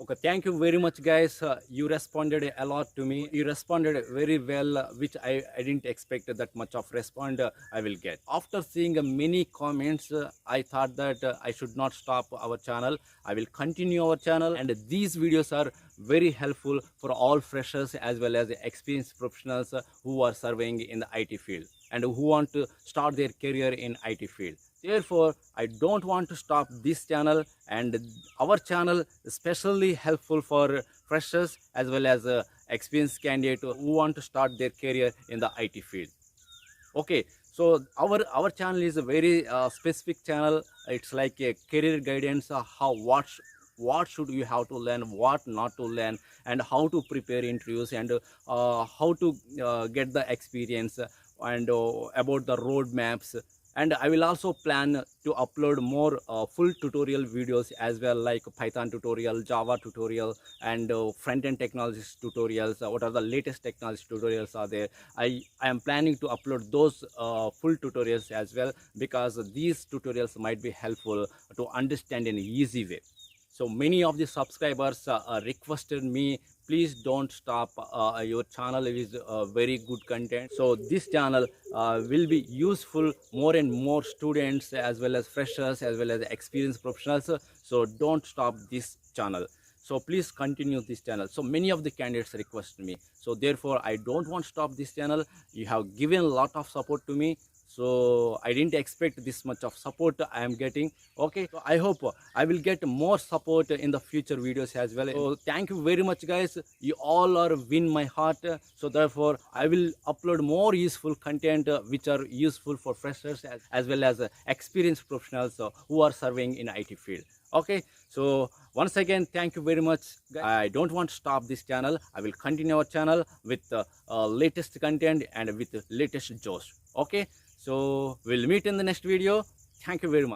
Okay, thank you very much, guys. You responded a lot to me. You responded very well, which I didn't expect that much of respond I will get. After seeing many comments, I thought that I should not stop our channel. I will continue our channel, and these videos are very helpful for all freshers as well as experienced professionals who are serving in the IT field and who want to start their career in IT field. Therefore, I don't want to stop this channel, and our channel is especially helpful for freshers as well as experienced candidates who want to start their career in the IT field. Okay, so our channel is a very specific channel. It's like a career guidance, what should you have to learn, what not to learn, and how to prepare interviews, and how to get the experience, and about the road maps. And I will also plan to upload more full tutorial videos as well, like Python tutorial, Java tutorial, and front-end technologies tutorials. What are the latest technology tutorials are there? I am planning to upload those full tutorials as well, because these tutorials might be helpful to understand in an easy way. So many of the subscribers requested me, please don't stop, your channel is very good content. So this channel will be useful more and more students as well as freshers as well as experienced professionals. So don't stop this channel. So please continue this channel. So many of the candidates request me, so therefore I don't want to stop this channel. You have given a lot of support to me, so I didn't expect this much of support I am getting. Okay, so I hope I will get more support in the future videos as well. So thank you very much, guys. You all are win my heart. So therefore I will upload more useful content which are useful for freshers as well as experienced professionals who are serving in IT field. Okay, so once again, thank you very much. I don't want to stop this channel. I will continue our channel with latest content and with latest josh. Okay, so we'll meet in the next video. Thank you very much.